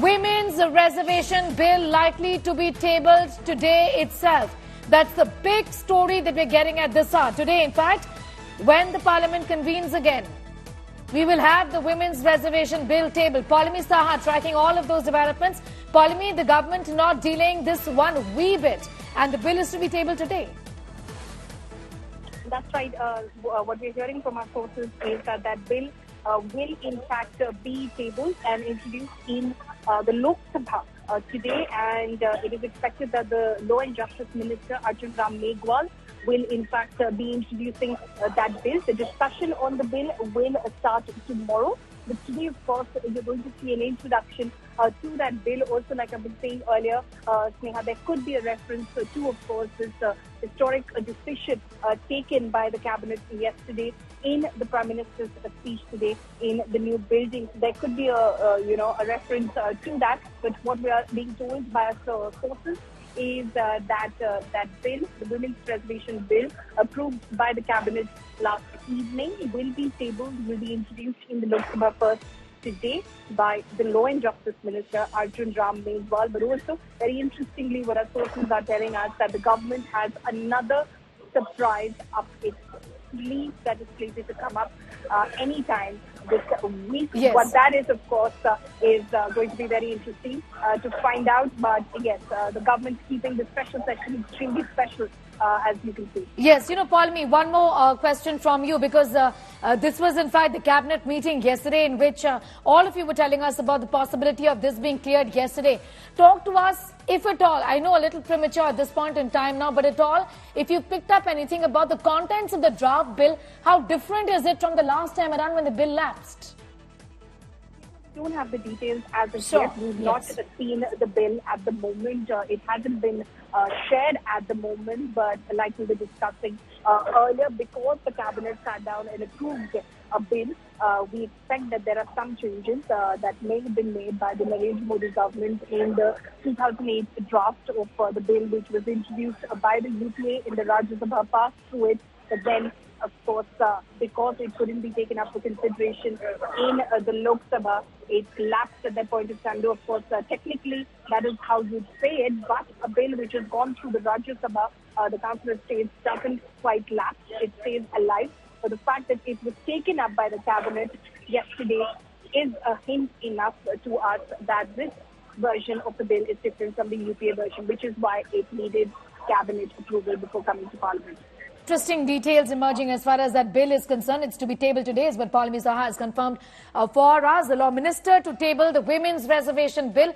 Women's Reservation Bill likely to be tabled today itself. That's the big story that we're getting at this hour. Today, in fact, when the Parliament convenes again, we will have the Women's Reservation Bill tabled. Paulami Saha tracking all of those developments. Paulami, the government not delaying this one wee bit, and the bill is to be tabled today. That's right. What we're hearing from our sources is that bill will in fact be tabled and introduced in the Lok Sabha today, and it is expected that the Law and Justice Minister Arjun Meghwal will in fact be introducing that bill. The discussion on the bill will start tomorrow. But today, of course, you're going to see an introduction to that bill. Also, like I've been saying earlier, Sneha, there could be a reference to, of course, this historic decision taken by the cabinet yesterday in the Prime Minister's speech today in the new building. There could be a reference to that. But what we are being told by our sources is that bill, the Women's Reservation Bill, approved by the cabinet last evening, will be tabled, will be introduced in the Lok Sabha first today by the Law and Justice Minister Arjun Meghwal. But also, very interestingly, what our sources are telling us that the government has another surprise up its sleeve that is slated to come up anytime this week. Yes. What that is, of course, is going to be very interesting to find out. But yes, the government keeping the special session extremely special, as you can see. Yes, Paulami, one more question from you, because this was in fact the cabinet meeting yesterday in which all of you were telling us about the possibility of this being cleared yesterday. Talk to us, if at all. I know a little premature at this point in time now, but at all, if you picked up anything about the contents of the draft bill, how different is it from the last time around when the bill lapsed? We don't have the details as of Sure. yet. We've not seen the bill at the moment. It hasn't been shared at the moment, but like we were discussing earlier, because the cabinet sat down and approved a bill, we expect that there are some changes that may have been made by the Narendra Modi government in the 2008 draft of the bill, which was introduced by the UPA in the Rajya Sabha, passed through it, but then of course, because it couldn't be taken up for consideration in the Lok Sabha, it lapsed at that point of time. Though, of course, technically, that is how you'd say it, but a bill which has gone through the Rajya Sabha, the Council of States, doesn't quite lapse. It stays alive. So the fact that it was taken up by the cabinet yesterday is a hint enough to us that this version of the bill is different from the UPA version, which is why it needed cabinet approval before coming to Parliament. Interesting details emerging as far as that bill is concerned. It's to be tabled today, is what Paulami Saha has confirmed for us. The Law Minister to table the Women's Reservation Bill.